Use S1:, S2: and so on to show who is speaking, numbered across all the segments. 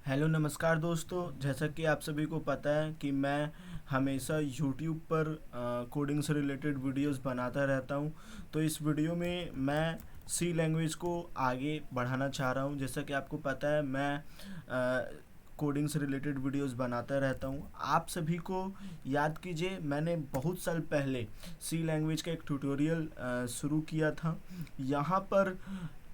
S1: Hello नमस्कार दोस्तों। जैसा कि आप सभी को पता है कि मैं हमेशा यूट्यूब पर कोडिंग से रिलेटेड वीडियोस बनाता रहता हूं। तो इस वीडियो में मैं सी लैंग्वेज को आगे बढ़ाना चाह रहा हूं। जैसा कि आपको पता है मैं कोडिंग से रिलेटेड वीडियोस बनाता रहता हूं। आप सभी को याद कीजिए, मैंने बहुत साल पहले सी लैंग्वेज का एक ट्यूटोरियल शुरू किया था। यहाँ पर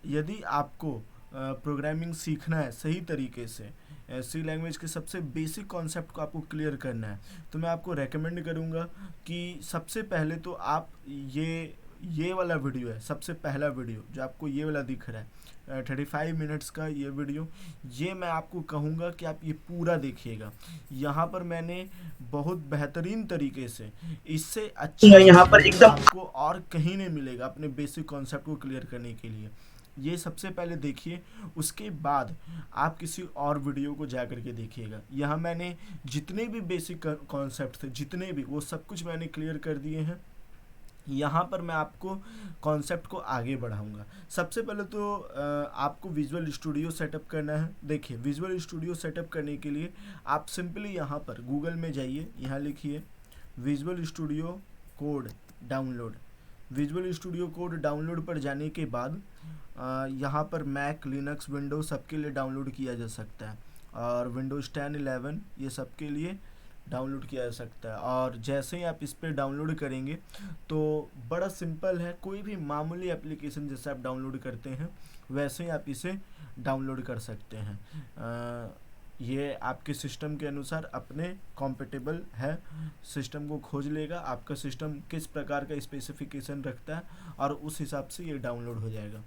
S1: यदि आपको प्रोग्रामिंग सीखना है सही तरीके से, सी लैंग्वेज के सबसे बेसिक कॉन्सेप्ट को आपको क्लियर करना है, तो मैं आपको रेकमेंड करूँगा कि सबसे पहले तो आप ये वाला वीडियो है, सबसे पहला वीडियो जो आपको ये वाला दिख रहा है 35 मिनट्स का ये वीडियो, ये मैं आपको कहूँगा कि आप ये पूरा देखिएगा। यहाँ पर मैंने बहुत बेहतरीन तरीके से, इससे अच्छा
S2: यहाँ पर
S1: ट्यूटोरियल
S2: एकदम
S1: आपको और कहीं नहीं मिलेगा अपने बेसिक कॉन्सेप्ट को क्लियर करने के लिए। ये सबसे पहले देखिए, उसके बाद आप किसी और वीडियो को जा करके देखिएगा। यहाँ मैंने जितने भी बेसिक कॉन्सेप्ट थे, जितने भी, वो सब कुछ मैंने क्लियर कर दिए हैं। यहाँ पर मैं आपको कॉन्सेप्ट को आगे बढ़ाऊंगा। सबसे पहले तो आपको विजुअल स्टूडियो सेटअप करना है। देखिए, विजुअल स्टूडियो सेटअप करने के लिए आप सिंपली यहाँ पर गूगल में जाइए, यहाँ लिखिए visual studio code download. Visual studio code download पर जाने के बाद यहाँ पर मैक, लिनक्स, विंडोज सबके लिए डाउनलोड किया जा सकता है, और विंडोज़ 10, 11 ये सबके लिए डाउनलोड किया जा सकता है। और जैसे ही आप इस पर डाउनलोड करेंगे तो बड़ा सिंपल है, कोई भी मामूली एप्लीकेशन जैसे आप डाउनलोड करते हैं वैसे ही आप इसे डाउनलोड कर सकते हैं। ये आपके सिस्टम के अनुसार अपने कॉम्पेटेबल है, सिस्टम को खोज लेगा आपका सिस्टम किस प्रकार का स्पेसिफिकेशन रखता है, और उस हिसाब से ये डाउनलोड हो जाएगा।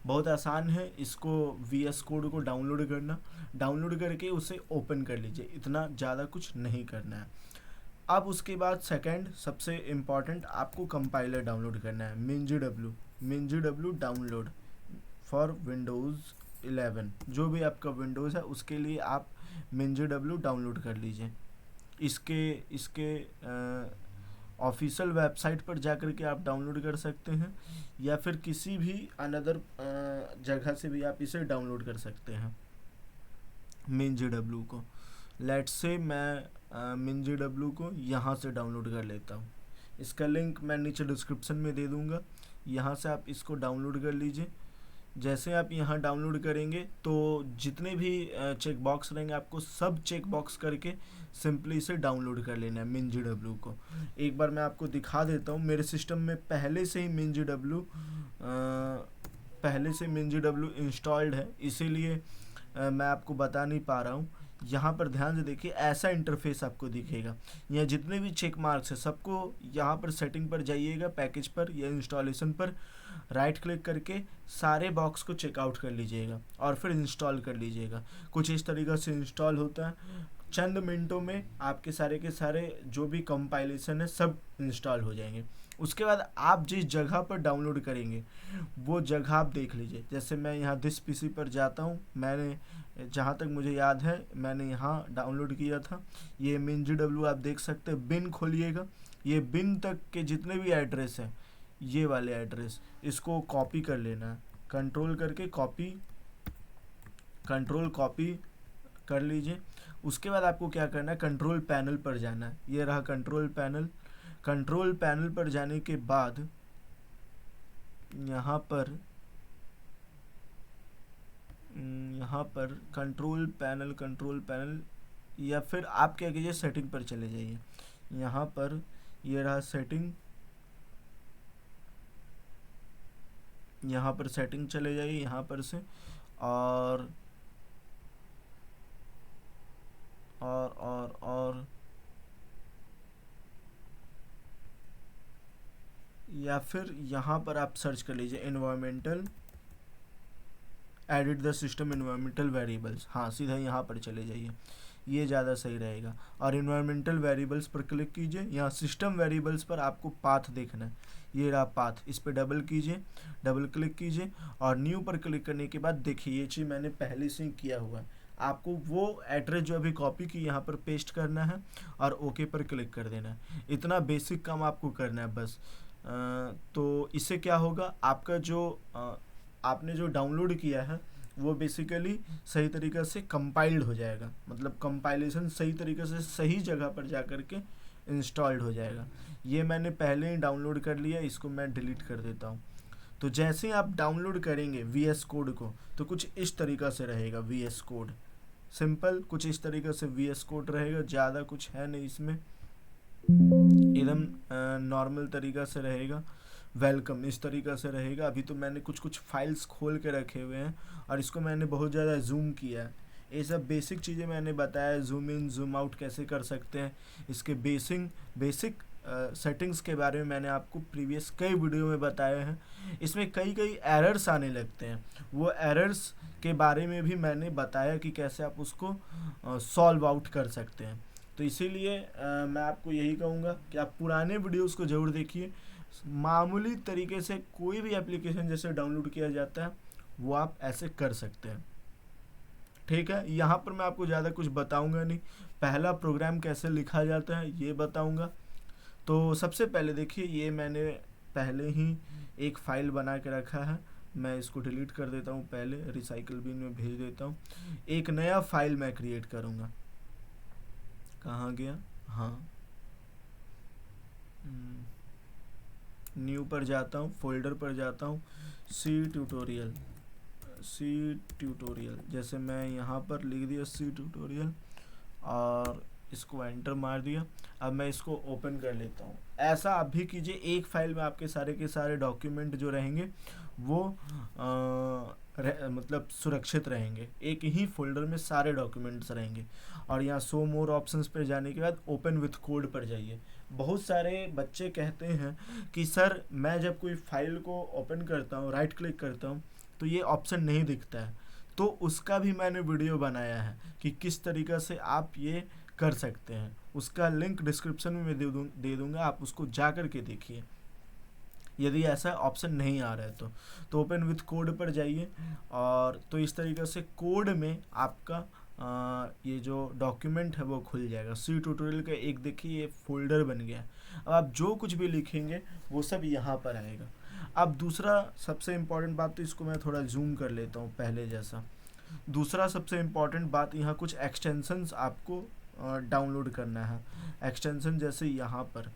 S1: बहुत आसान है इसको, वी एस कोड को डाउनलोड करना। डाउनलोड करके उसे ओपन कर लीजिए, इतना ज़्यादा कुछ नहीं करना है। अब उसके बाद सेकंड सबसे इम्पॉर्टेंट, आपको कंपाइलर डाउनलोड करना है, मिन जी डब्ल्यू डाउनलोड फॉर विंडोज़ 11। जो भी आपका विंडोज़ है उसके लिए आप मिन जी डब्ल्यू डाउनलोड कर लीजिए। इसके इसके ऑफिशियल वेबसाइट पर जाकर के आप डाउनलोड कर सकते हैं, या फिर किसी भी अनदर जगह से भी आप इसे डाउनलोड कर सकते हैं मिन जी डब्ल्यू को। लेट्स से मैं मिन जी डब्ल्यू को यहाँ से डाउनलोड कर लेता हूँ। इसका लिंक मैं नीचे डिस्क्रिप्शन में दे दूँगा, यहाँ से आप इसको डाउनलोड कर लीजिए। जैसे आप यहाँ डाउनलोड करेंगे तो जितने भी चेक बॉक्स रहेंगे आपको सब चेक बॉक्स करके सिंपली इसे डाउनलोड कर लेना है मिन जी डब्ल्यू को। एक बार मैं आपको दिखा देता हूँ, मेरे सिस्टम में पहले से मिन जी डब्ल्यू इंस्टॉल्ड है, इसीलिए मैं आपको बता नहीं पा रहा हूँ। यहाँ पर ध्यान से देखिए, ऐसा इंटरफेस आपको दिखेगा। यहाँ जितने भी चेक मार्क्स है सबको, यहाँ पर सेटिंग पर जाइएगा, पैकेज पर या इंस्टॉलेशन पर राइट क्लिक करके सारे बॉक्स को चेकआउट कर लीजिएगा और फिर इंस्टॉल कर लीजिएगा। कुछ इस तरीक़े से इंस्टॉल होता है, चंद मिनटों में आपके सारे के सारे जो भी कंपाइलेशन है सब इंस्टॉल हो जाएंगे। उसके बाद आप जिस जगह पर डाउनलोड करेंगे वो जगह आप देख लीजिए। जैसे मैं यहाँ दिस पीसी पर जाता हूँ, मैंने जहाँ तक मुझे याद है मैंने यहाँ डाउनलोड किया था। ये मिन जी डब्ल्यू आप देख सकते हैं, बिन खोलिएगा, ये बिन तक के जितने भी एड्रेस हैं, ये वाले एड्रेस, इसको कॉपी कर लेना है। कंट्रोल करके कंट्रोल कॉपी कर लीजिए। उसके बाद आपको क्या करना है, कंट्रोल पैनल पर जाना है। ये रहा कंट्रोल पैनल। कंट्रोल पैनल पर जाने के बाद यहाँ पर कंट्रोल पैनल, या फिर आप क्या कीजिए, सेटिंग पर चले जाइए। यहाँ पर ये रहा सेटिंग, यहाँ पर सेटिंग चले जाइए यहाँ पर से, और और या फिर यहाँ पर आप सर्च कर लीजिए environmental, edit the system environmental variables. हाँ, सीधा यहाँ पर चले जाइए, ये ज़्यादा सही रहेगा। और इन्वायरमेंटल वेरिएबल्स पर क्लिक कीजिए। यहाँ सिस्टम वेरिएबल्स पर आपको पाथ देखना है, ये रहा पाथ, इस पर डबल क्लिक कीजिए, और न्यू पर क्लिक करने के बाद देखिए ये चीज़ मैंने पहले से ही किया हुआ है। आपको वो एड्रेस जो अभी कॉपी की यहाँ पर पेस्ट करना है और ओके पर क्लिक कर देना है। इतना बेसिक काम आपको करना है बस। तो इससे क्या होगा, आपका जो आपने जो डाउनलोड किया है वो बेसिकली सही तरीक़े से कंपाइल्ड हो जाएगा, मतलब कंपाइलेशन सही तरीके से सही जगह पर जा कर के इंस्टॉल्ड हो जाएगा। ये मैंने पहले ही डाउनलोड कर लिया, इसको मैं डिलीट कर देता हूँ। तो जैसे ही आप डाउनलोड करेंगे VS कोड को, तो कुछ इस तरीक़ा से रहेगा VS कोड, सिंपल कुछ इस तरीक़े से VS कोड रहेगा, ज़्यादा कुछ है नहीं इसमें, एकदम नॉर्मल तरीक़ा से रहेगा। वेलकम इस तरीक़ा से रहेगा। अभी तो मैंने कुछ कुछ फाइल्स खोल के रखे हुए हैं और इसको मैंने बहुत ज़्यादा जूम किया है। ये सब बेसिक चीज़ें मैंने बताया, जूम इन जूम आउट कैसे कर सकते हैं, इसके बेसिक सेटिंग्स के बारे में मैंने आपको प्रीवियस कई वीडियो में बताए हैं। इसमें कई एरर्स आने लगते हैं, वो एरर्स के बारे में भी मैंने बताया कि कैसे आप उसको सॉल्व आउट कर सकते हैं। तो इसीलिए मैं आपको यही कहूँगा कि आप पुराने वीडियोस को ज़रूर देखिए। मामूली तरीके से कोई भी एप्लीकेशन जैसे डाउनलोड किया जाता है वो आप ऐसे कर सकते हैं, ठीक है। यहाँ पर मैं आपको ज़्यादा कुछ बताऊँगा नहीं, पहला प्रोग्राम कैसे लिखा जाता है ये बताऊँगा। तो सबसे पहले देखिए, ये मैंने पहले ही एक फ़ाइल बना के रखा है, मैं इसको डिलीट कर देता हूँ, पहले रिसाइकल बिन में भेज देता हूँ। एक नया फाइल मैं क्रिएट करूँगा, कहाँ गया, हाँ न्यू पर जाता हूँ, फोल्डर पर जाता हूँ, सी ट्यूटोरियल, जैसे मैं यहाँ पर लिख दिया सी ट्यूटोरियल और इसको एंटर मार दिया। अब मैं इसको ओपन कर लेता हूँ। ऐसा आप भी कीजिए, एक फाइल में आपके सारे के सारे डॉक्यूमेंट जो रहेंगे वो मतलब सुरक्षित रहेंगे, एक ही फोल्डर में सारे डॉक्यूमेंट्स रहेंगे। और यहाँ शो मोर ऑप्शंस पर जाने के बाद ओपन विथ कोड पर जाइए। बहुत सारे बच्चे कहते हैं कि सर मैं जब कोई फाइल को ओपन करता हूँ, राइट क्लिक करता हूँ, तो ये ऑप्शन नहीं दिखता है। तो उसका भी मैंने वीडियो बनाया है कि किस तरीक़े से आप ये कर सकते हैं, उसका लिंक डिस्क्रिप्शन में मैं दे दूँगा, आप उसको जा कर के देखिए यदि ऐसा ऑप्शन नहीं आ रहा है तो ओपन विथ कोड पर जाइए। और तो इस तरीक़े से कोड में आपका ये जो डॉक्यूमेंट है वो खुल जाएगा। सी ट्यूटोरियल का एक देखिए ये फोल्डर बन गया। अब आप जो कुछ भी लिखेंगे वो सब यहाँ पर आएगा। अब दूसरा सबसे इम्पॉर्टेंट बात, तो इसको मैं थोड़ा जूम कर लेता हूँ पहले जैसा। दूसरा सबसे इम्पॉर्टेंट बात, यहाँ कुछ एक्सटेंशंस आपको डाउनलोड करना है। एक्सटेंशन जैसे यहाँ पर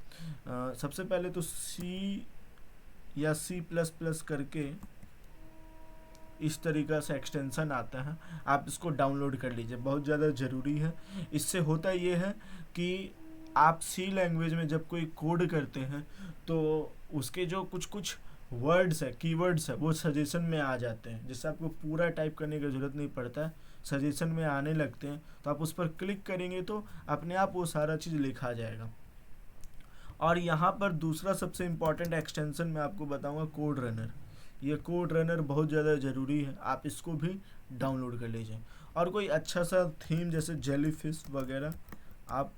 S1: सबसे पहले तो C या C++ करके इस तरीक़ा से एक्सटेंशन आता है, आप इसको डाउनलोड कर लीजिए, बहुत ज़्यादा ज़रूरी है। इससे होता ये है कि आप C लैंग्वेज में जब कोई कोड करते हैं तो उसके जो कुछ वर्ड्स है, कीवर्ड्स है, वो सजेशन में आ जाते हैं, जिससे आपको पूरा टाइप करने की ज़रूरत नहीं पड़ता है, सजेशन में आने लगते हैं। तो आप उस पर क्लिक करेंगे तो अपने आप वो सारा चीज़ लिखा जाएगा। और यहाँ पर दूसरा सबसे इम्पॉर्टेंट एक्सटेंशन मैं आपको बताऊँगा, कोड रनर। ये कोड रनर बहुत ज़्यादा ज़रूरी है, आप इसको भी डाउनलोड कर लीजिए। और कोई अच्छा सा थीम जैसे जेलीफिश वगैरह आप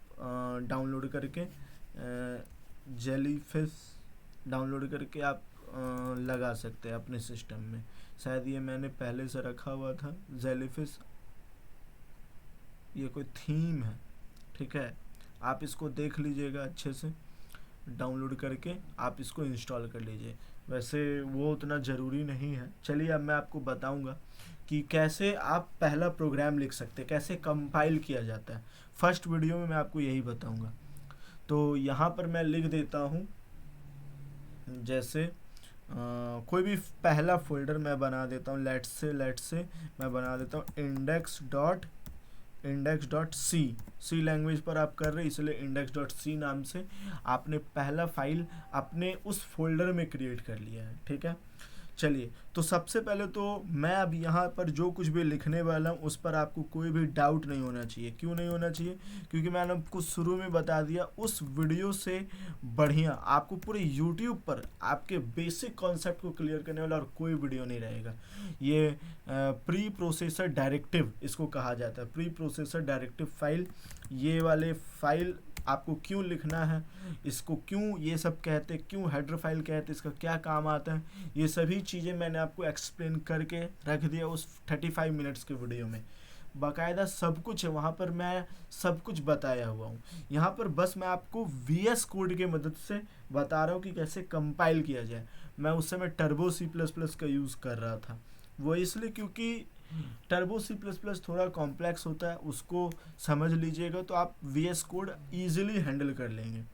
S1: डाउनलोड करके आप लगा सकते हैं अपने सिस्टम में। शायद ये मैंने पहले से रखा हुआ था जेलीफिश, ये कोई थीम है, ठीक है। आप इसको देख लीजिएगा अच्छे से, डाउनलोड करके आप इसको इंस्टॉल कर लीजिए। वैसे वो उतना ज़रूरी नहीं है। चलिए अब मैं आपको बताऊंगा कि कैसे आप पहला प्रोग्राम लिख सकते हैं, कैसे कंपाइल किया जाता है। फर्स्ट वीडियो में मैं आपको यही बताऊंगा। तो यहाँ पर मैं लिख देता हूँ, जैसे कोई भी पहला फोल्डर मैं बना देता हूँ। लेट्स से मैं बना देता हूँ index.c लैंग्वेज पर आप कर रहे हैं, इसलिए index.c नाम से आपने पहला फाइल अपने उस फोल्डर में क्रिएट कर लिया है, ठीक है। चलिए, तो सबसे पहले तो मैं अब यहाँ पर जो कुछ भी लिखने वाला हूँ उस पर आपको कोई भी डाउट नहीं होना चाहिए। क्यों नहीं होना चाहिए? क्योंकि मैंने आपको शुरू में बता दिया, उस वीडियो से बढ़िया आपको पूरे यूट्यूब पर आपके बेसिक कॉन्सेप्ट को क्लियर करने वाला और कोई वीडियो नहीं रहेगा। ये प्री प्रोसेसर डायरेक्टिव इसको कहा जाता है, प्री प्रोसेसर डायरेक्टिव फाइल। ये वाले फाइल आपको क्यों लिखना है, इसको क्यों ये सब कहते, क्यों हेडर फाइल कहते, इसका क्या काम आता है, ये सभी चीज़ें मैंने आपको एक्सप्लेन करके रख दिया उस 35 मिनट्स के वीडियो में। बाकायदा सब कुछ है वहाँ पर, मैं सब कुछ बताया हुआ हूँ। यहाँ पर बस मैं आपको VS कोड की मदद से बता रहा हूँ कि कैसे कंपाइल किया जाए। मैं उस समय टर्बो C++ का यूज़ कर रहा था, वो इसलिए क्योंकि टर्बो सी प्लस प्लस थोड़ा कॉम्प्लेक्स होता है, उसको समझ लीजिएगा तो आप VS कोड ईजिली हैंडल कर लेंगे।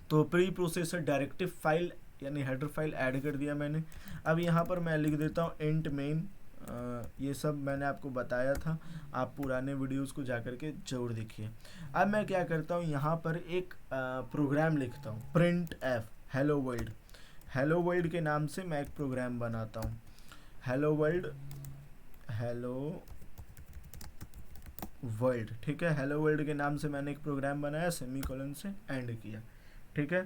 S1: तो प्री प्रोसेसर डायरेक्टिव फाइल यानी हेडर फाइल ऐड कर दिया मैंने। अब यहाँ पर मैं लिख देता हूँ इंट मेन। ये सब मैंने आपको बताया था, आप पुराने वीडियोस को जाकर के जरूर देखिए। अब मैं क्या करता हूँ, यहाँ पर एक प्रोग्राम लिखता हूँ, print F hello world. Hello world के नाम से मैं एक प्रोग्राम बनाता हूँ, हेलो वर्ल्ड, हेलो वर्ल्ड। ठीक है, हेलो वर्ल्ड के नाम से मैंने एक प्रोग्राम बनाया, सेमीकोलन से एंड किया। ठीक है,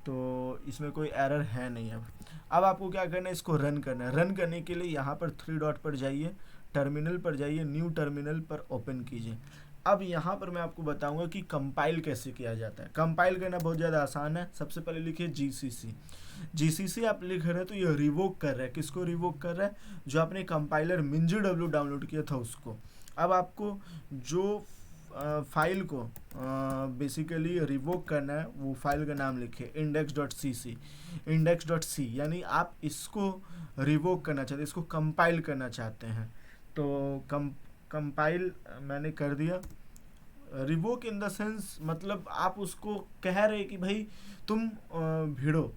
S1: तो इसमें कोई एरर है नहीं। अब आपको क्या करना है, इसको रन करना है। रन करने के लिए यहाँ पर 3 डॉट पर जाइए, टर्मिनल पर जाइए, न्यू टर्मिनल पर ओपन कीजिए। अब यहाँ पर मैं आपको बताऊंगा कि कंपाइल कैसे किया जाता है। कंपाइल करना बहुत ज़्यादा आसान है। सबसे पहले लिखिए GCC। GCC आप लिख रहे हैं तो ये रिवोक कर रहा है, किसको रिवोक कर रहा है, जो आपने कंपाइलर MinJW डाउनलोड किया था उसको। अब आपको जो फाइल को बेसिकली रिवोक करना है, वो फाइल का नाम लिखिए index.cc, index.c, यानी आप इसको रिवोक करना चाहते हैं, इसको कंपाइल करना चाहते हैं। तो कंपाइल मैंने कर दिया। रिवोक इन द सेंस मतलब आप उसको कह रहे कि भाई तुम भिड़ो,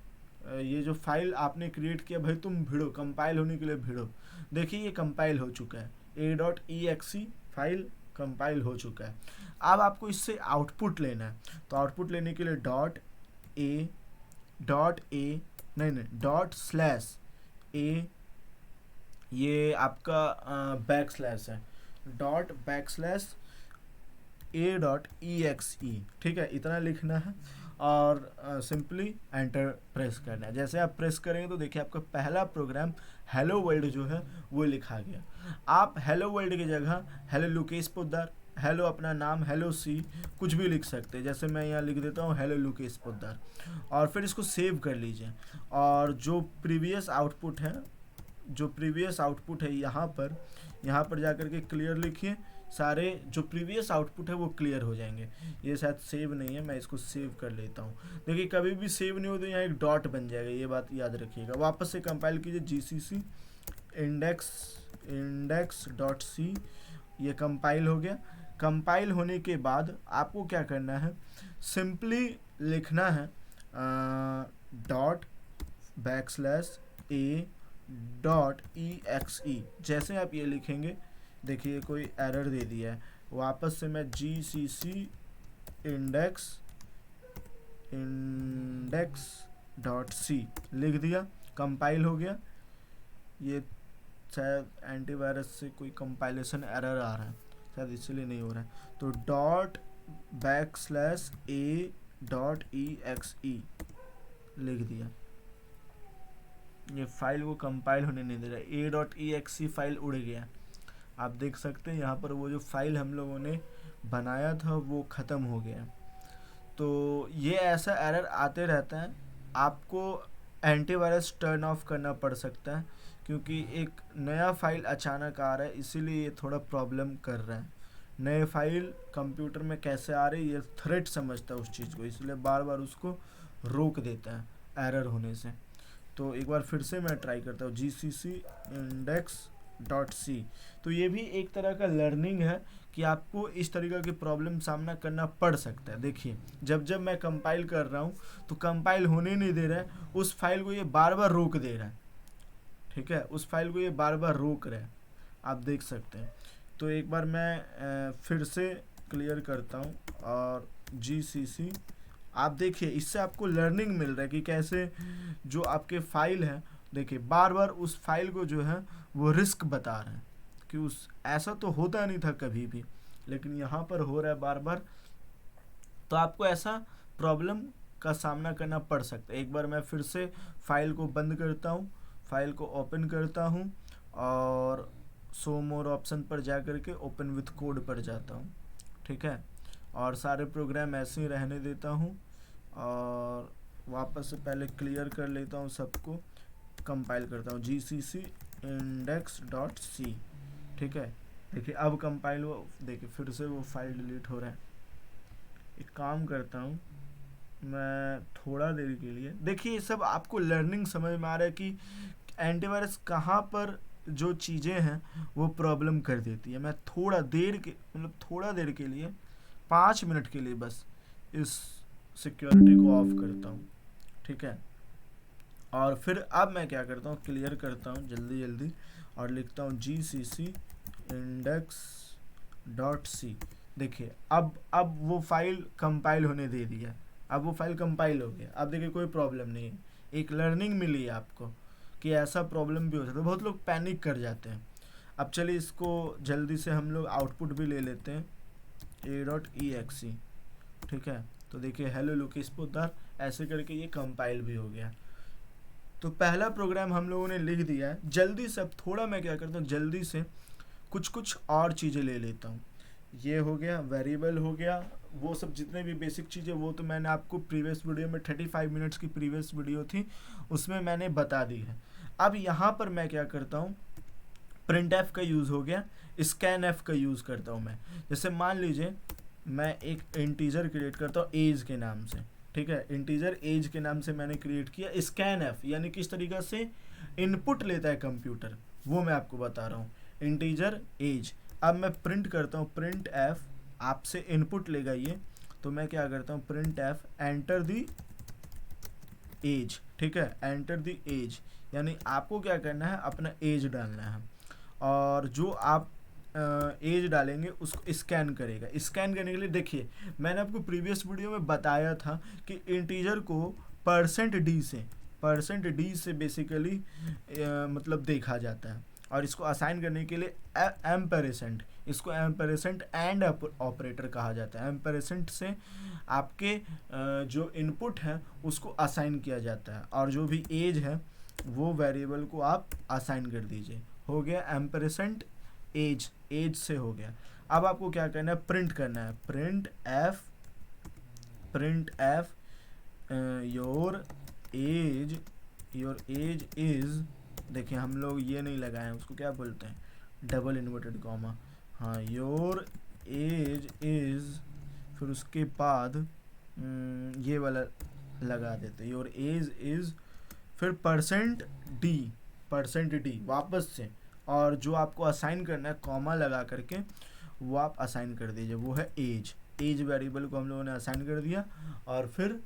S1: ये जो फाइल आपने क्रिएट किया भाई तुम भिड़ो, कंपाइल होने के लिए भिड़ो। देखिए ये कंपाइल हो चुका है, a.exe फाइल कंपाइल हो चुका है। अब आपको इससे आउटपुट लेना है, तो आउटपुट लेने के लिए .a, ये आपका बैकस्लैश है, .a.exe। ठीक है, इतना लिखना है और सिंपली एंटर प्रेस करना है। जैसे आप प्रेस करेंगे तो देखिए आपका पहला प्रोग्राम हेलो वर्ल्ड जो है वो लिखा गया। आप हेलो वर्ल्ड की जगह हेलो लुकेश पोद्दार, हेलो अपना नाम, हेलो सी, कुछ भी लिख सकते हैं। जैसे मैं यहाँ लिख देता हूँ हेलो लुकेश पोद्दार, और फिर इसको सेव कर लीजिए। और जो प्रीवियस आउटपुट है यहाँ पर जाकर के क्लियर लिखिए, सारे जो प्रीवियस आउटपुट है वो क्लियर हो जाएंगे। ये शायद सेव नहीं है, मैं इसको सेव कर लेता हूँ। देखिए कभी भी सेव नहीं हो तो यहाँ एक डॉट बन जाएगा, ये बात याद रखिएगा। वापस से कंपाइल कीजिए, GCC index.c, ये कंपाइल हो गया। कंपाइल होने के बाद आपको क्या करना है, सिंपली लिखना है .a.exe। जैसे आप ये लिखेंगे, देखिए कोई एरर दे दिया है। वापस से मैं GCC index.c लिख दिया, कंपाइल हो गया। ये शायद एंटीवायरस से कोई कंपाइलेशन एरर आ रहा है, शायद इसलिए नहीं हो रहा है। तो .a.exe लिख दिया, ये फाइल को कंपाइल होने नहीं दे रहा है। a.exe फाइल उड़ गया। आप देख सकते हैं यहाँ पर वो जो फाइल हम लोगों ने बनाया था वो ख़त्म हो गया। तो ये ऐसा एरर आते रहता है, आपको एंटीवायरस टर्न ऑफ करना पड़ सकता है, क्योंकि एक नया फाइल अचानक आ रहा है, इसीलिए ये थोड़ा प्रॉब्लम कर रहा है। नए फाइल कंप्यूटर में कैसे आ रही है, ये थ्रेट समझता है उस चीज़ को, इसलिए बार बार उसको रोक देता है एरर होने से। तो एक बार फिर से मैं ट्राई करता हूँ, GCC index.c। तो ये भी एक तरह का लर्निंग है कि आपको इस तरीके की प्रॉब्लम सामना करना पड़ सकता है। देखिए जब मैं कंपाइल कर रहा हूँ तो कंपाइल होने नहीं दे रहा है, उस फाइल को ये बार बार रोक दे रहा है। ठीक है, उस फाइल को ये बार बार रोक रहा है, आप देख सकते हैं। तो एक बार मैं फिर से क्लियर करता हूँ और GCC, आप देखिए इससे आपको लर्निंग मिल रहा है कि कैसे जो आपके फाइल है, देखिए बार बार उस फाइल को जो है वो रिस्क बता रहे हैं कि उस ऐसा तो होता नहीं था कभी भी, लेकिन यहाँ पर हो रहा है बार बार। तो आपको ऐसा प्रॉब्लम का सामना करना पड़ सकता है। एक बार मैं फिर से फाइल को बंद करता हूँ, फाइल को ओपन करता हूँ और शो मोर ऑप्शन पर जा कर के ओपन विथ कोड पर जाता हूँ। ठीक है, और सारे प्रोग्राम ऐसे ही रहने देता हूँ और वापस से पहले क्लियर कर लेता हूँ सबको, कंपाइल करता हूँ GCC index.c। ठीक है, देखिए अब कंपाइल हुआ, देखिए फिर से वो फाइल डिलीट हो रहा है। एक काम करता हूँ मैं थोड़ा देर के लिए, देखिए ये सब आपको लर्निंग समझ में आ रहा है कि एंटीवायरस कहाँ पर जो चीज़ें हैं वो प्रॉब्लम कर देती है। मैं थोड़ा देर के लिए 5 मिनट के लिए बस इस सिक्योरिटी को ऑफ करता हूँ, ठीक है। और फिर अब मैं क्या करता हूँ, क्लियर करता हूँ जल्दी जल्दी और लिखता हूँ gcc index.c। देखिए अब वो फाइल कंपाइल होने दे दिया, अब वो फाइल कंपाइल हो गया। अब देखिए कोई प्रॉब्लम नहीं है, एक लर्निंग मिली है आपको कि ऐसा प्रॉब्लम भी हो सकता है। बहुत लोग पैनिक कर जाते हैं। अब चलिए इसको जल्दी से हम लोग आउटपुट भी ले लेते हैं a.exe, ठीक है। तो देखिए हेलो लोकेश पोद्दार ऐसे करके ये कंपाइल भी हो गया। तो पहला प्रोग्राम हम लोगों ने लिख दिया है। जल्दी से अब थोड़ा मैं क्या करता हूँ, जल्दी से कुछ और चीज़ें ले लेता हूँ। ये हो गया, वेरिएबल हो गया, वो सब जितने भी बेसिक चीज़ें वो तो मैंने आपको प्रीवियस वीडियो में 35 मिनट्स की प्रीवियस वीडियो थी उसमें मैंने बता दी है। अब यहाँ पर मैं क्या करता हूँ, प्रिंट एफ का यूज़ हो गया, स्कैन एफ का यूज़ करता हूँ मैं। जैसे मान लीजिए मैं एक इंटीजर क्रिएट करता हूँ एज के नाम से, ठीक है। इंटीजर एज के नाम से मैंने क्रिएट किया। स्कैन एफ यानी किस तरीक़ा से इनपुट लेता है कंप्यूटर, वो मैं आपको बता रहा हूँ। इंटीजर एज, अब मैं प्रिंट करता हूँ, प्रिंट एफ आपसे इनपुट लेगा ये, तो मैं क्या करता हूँ, print F enter the age, ठीक है। एंटर दी एज यानी आपको क्या करना है, अपना एज डालना है और जो आप एज डालेंगे उसको स्कैन करेगा। स्कैन करने के लिए देखिए मैंने आपको प्रीवियस वीडियो में बताया था कि इंटीजर को परसेंट डी से बेसिकली मतलब देखा जाता है और इसको असाइन करने के लिए एम्परसेंट, इसको एम्परसेंट एंड ऑपरेटर कहा जाता है। एम्परसेंट से आपके जो इनपुट है उसको असाइन किया जाता है और जो भी एज है वो वेरिएबल को आप असाइन कर दीजिए। हो गया एम्परसेंट एज, एज से हो गया। अब आपको क्या करना है, प्रिंट करना है, print F your age is, देखिए हम लोग ये नहीं लगाए हैं, उसको क्या बोलते हैं, डबल इन्वर्टेड कॉमा, हाँ, योर एज इज, फिर उसके बाद ये वाला लगा देते, योर एज इज, फिर परसेंट डी वापस से, और जो आपको असाइन करना है कॉमा लगा करके वो आप असाइन कर दीजिए, वो है एज वेरिएबल को हम लोगों ने असाइन कर दिया और फिर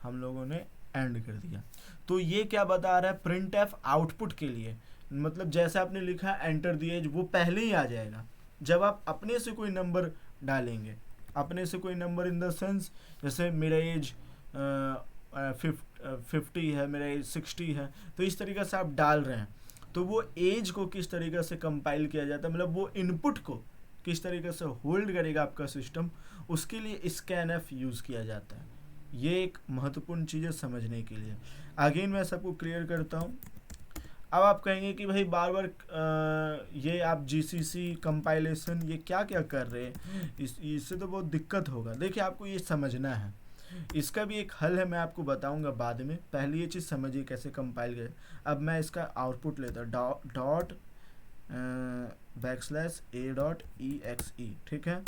S1: हम लोगों ने एंड कर दिया। तो ये क्या बता रहा है, प्रिंट एफ आउटपुट के लिए, मतलब जैसे आपने लिखा एंटर दी एज वो पहले ही आ जाएगा जब आप अपने से कोई नंबर डालेंगे, अपने से कोई नंबर इन द सेंस जैसे मेरा एज 50 है, मेरा एज 60 है, तो इस तरीके से आप डाल रहे हैं तो वो एज को किस तरीके से कंपाइल किया जाता है, मतलब वो इनपुट को किस तरीके से होल्ड करेगा आपका सिस्टम, उसके लिए स्कैन एफ यूज़ किया जाता है। ये एक महत्वपूर्ण चीज़ है समझने के लिए। अगेन मैं सबको क्लियर करता हूँ। अब आप कहेंगे कि भाई बार बार ये आप जीसीसी कंपाइलेशन ये क्या क्या कर रहे हैं, इससे तो बहुत दिक्कत होगा। देखिए आपको ये समझना है, इसका भी एक हल है, मैं आपको बताऊंगा बाद में, पहले ये चीज़ समझिए कैसे कंपाइल करें। अब मैं इसका आउटपुट लेता डॉट /a.exe, ठीक है।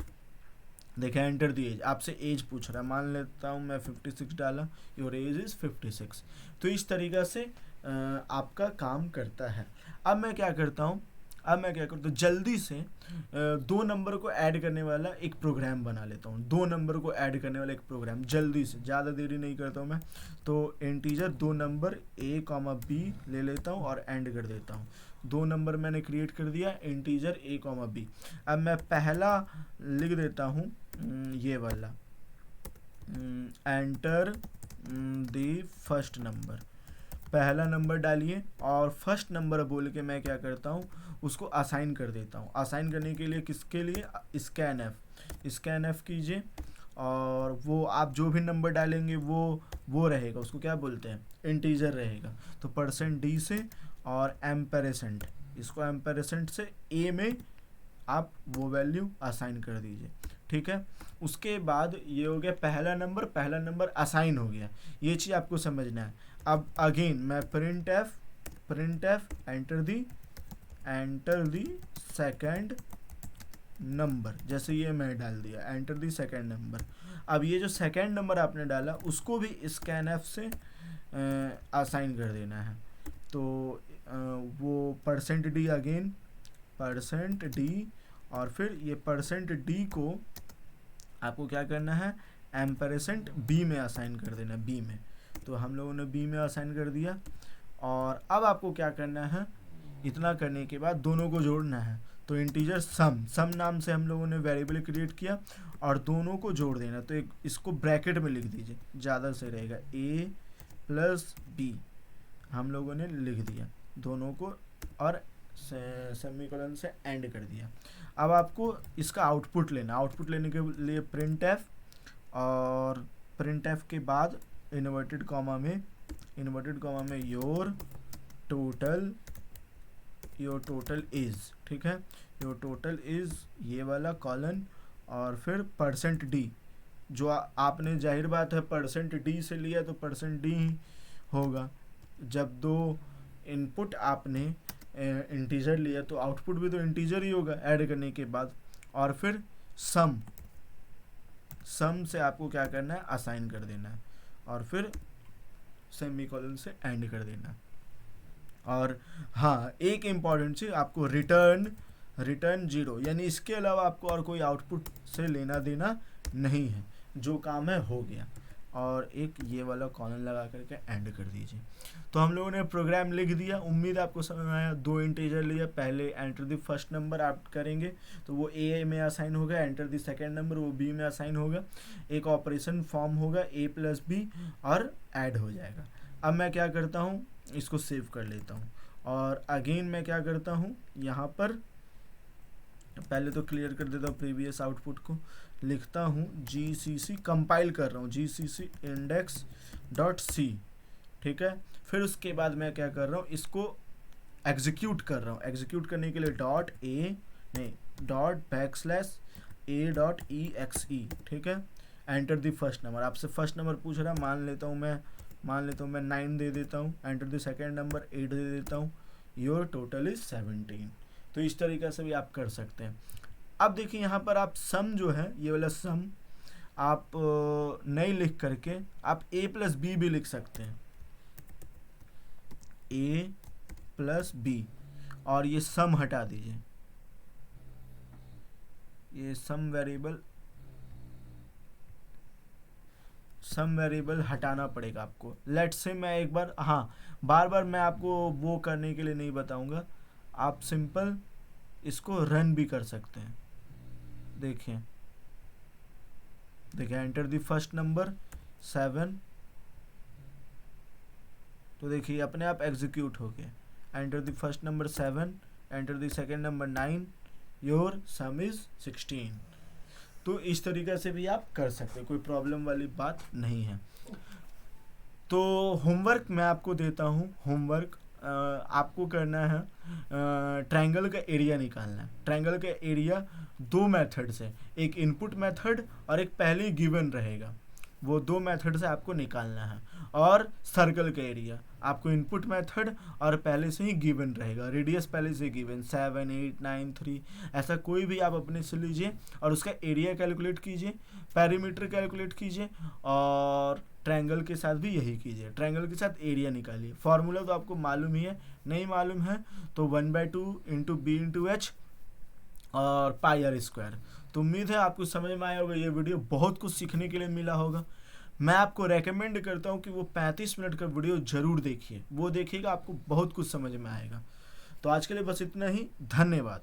S1: देखिए एंटर दी एज, आपसे एज पूछ रहा है, मान लेता हूँ मैं 56 डाला, योर एज इज़ 56। तो इस तरीक़ा से आपका काम करता है। अब मैं क्या करता हूँ, जल्दी से 2 नंबर को ऐड करने वाला एक प्रोग्राम बना लेता हूँ। 2 नंबर को ऐड करने वाला एक प्रोग्राम जल्दी से, ज़्यादा देरी नहीं करता हूँ मैं। तो इंटीजर 2 नंबर a, b ले लेता हूँ और एंड कर देता हूँ। 2 नंबर मैंने क्रिएट कर दिया, इंटीजर a, b। अब मैं पहला लिख देता हूँ ये वाला, एंटर द फर्स्ट नंबर, पहला नंबर डालिए और फर्स्ट नंबर बोल के मैं क्या करता हूँ, उसको असाइन कर देता हूँ। असाइन करने के लिए किसके लिए, स्कैन एफ कीजिए और वो आप जो भी नंबर डालेंगे वो रहेगा, उसको क्या बोलते हैं, इंटीजर रहेगा। तो %d से और एम्परसेंट, इसको एम्परसेंट से a में आप वो वैल्यू असाइन कर दीजिए, ठीक है। उसके बाद ये हो गया पहला नंबर असाइन हो गया, ये चीज़ आपको समझना है। अब अगेन मैं print F enter the second number, जैसे ये मैं डाल दिया एंटर दी सेकंड नंबर। अब ये जो सेकंड नंबर आपने डाला उसको भी स्कैन एफ से असाइन कर देना है। तो वो percent D again, percent D, और फिर ये परसेंट डी को आपको क्या करना है, एम्परसेंट बी में असाइन कर देना, बी में। तो हम लोगों ने बी में असाइन कर दिया। और अब आपको क्या करना है, इतना करने के बाद दोनों को जोड़ना है। तो इंटीजर सम नाम से हम लोगों ने वेरिएबल क्रिएट किया और दोनों को जोड़ देना। तो एक इसको ब्रैकेट में लिख दीजिए, ज़्यादा सही रहेगा, a प्लस बी हम लोगों ने लिख दिया दोनों को, और सेमीकोलन से एंड कर दिया। अब आपको इसका आउटपुट लेना, आउटपुट लेने के लिए प्रिंट एफ, और प्रिंट एफ के बाद इन्वर्टेड कॉमा में योर टोटल इज, ठीक है, योर टोटल इज ये वाला कॉलन, और फिर परसेंट डी, जो आपने जाहिर बात है परसेंट डी से लिया तो परसेंट डी ही होगा। जब दो इनपुट आपने इंटीजर लिया तो आउटपुट भी तो इंटीजर ही होगा ऐड करने के बाद। और फिर सम से आपको क्या करना है, असाइन कर देना है, और फिर सेमीकोलन से एंड कर देना। और हाँ, एक इम्पॉर्टेंट चीज, आपको रिटर्न 0, यानी इसके अलावा आपको और कोई आउटपुट से लेना देना नहीं है, जो काम है हो गया। और एक ये वाला कॉलन लगा करके एंड कर दीजिए। तो हम लोगों ने प्रोग्राम लिख दिया, उम्मीद आपको समझ में आया। दो इंटीजर लिया, पहले एंटर द फर्स्ट नंबर आप करेंगे तो वो ए में असाइन होगा, एंटर द सेकेंड नंबर वो बी में असाइन होगा, एक ऑपरेशन फॉर्म होगा a प्लस बी और ऐड हो जाएगा। अब मैं क्या करता हूँ, इसको सेव कर लेता हूँ, और अगेन मैं क्या करता हूँ, यहाँ पर पहले तो क्लियर कर देता हूँ प्रीवियस आउटपुट को, लिखता हूँ gcc, कंपाइल कर रहा हूँ gcc index.c, ठीक है। फिर उसके बाद मैं क्या कर रहा हूँ, इसको एग्जीक्यूट कर रहा हूँ। एग्जीक्यूट करने के लिए .a.\a.exe, ठीक है। एंटर द फर्स्ट नंबर, आपसे फर्स्ट नंबर पूछ रहा है, मान लेता हूँ मैं 9 दे देता हूँ। एंटर द सेकेंड नंबर 8 दे देता हूँ। Your total is 17। तो इस तरीके से भी आप कर सकते हैं। अब देखिए यहाँ पर आप सम जो है, ये वाला सम आप नहीं लिख करके आप a प्लस बी भी लिख सकते हैं, a प्लस बी, और ये सम हटा दीजिए, ये सम वेरिएबल हटाना पड़ेगा आपको। लेट्स से मैं एक बार, हाँ, बार बार मैं आपको वो करने के लिए नहीं बताऊंगा, आप सिंपल इसको रन भी कर सकते हैं। देखिए एंटर द फर्स्ट नंबर 7, तो देखिए अपने आप एग्जीक्यूट हो गया। Enter the first number 7, enter the second number 9, your some is 16। तो इस तरीके से भी आप कर सकते हैं, कोई प्रॉब्लम वाली बात नहीं है। तो होमवर्क मैं आपको देता हूँ। होमवर्क आपको करना है, ट्रायंगल का एरिया निकालना है। ट्रायंगल का एरिया दो मेथड से, एक इनपुट मेथड और एक पहले गिवन रहेगा, वो दो मेथड से आपको निकालना है। और सर्कल का एरिया आपको इनपुट मेथड और पहले से ही गिवन रहेगा, रेडियस पहले से गिवन 7, 8, 9, 3, ऐसा कोई भी आप अपने से लीजिए और उसका एरिया कैलकुलेट कीजिए, पेरीमीटर कैलकुलेट कीजिए, और ट्रायंगल के साथ भी यही कीजिए, ट्रायंगल के साथ एरिया निकालिए। फॉर्मूला तो आपको मालूम ही है, नहीं मालूम है तो 1/2 इंटू बी इंटू एच और πr²। तो उम्मीद है आपको समझ में आया होगा। ये वीडियो बहुत कुछ सीखने के लिए मिला होगा। मैं आपको रेकमेंड करता हूँ कि वो 35 मिनट का वीडियो जरूर देखिए, वो देखिएगा आपको बहुत कुछ समझ में आएगा। तो आज के लिए बस इतना ही, धन्यवाद।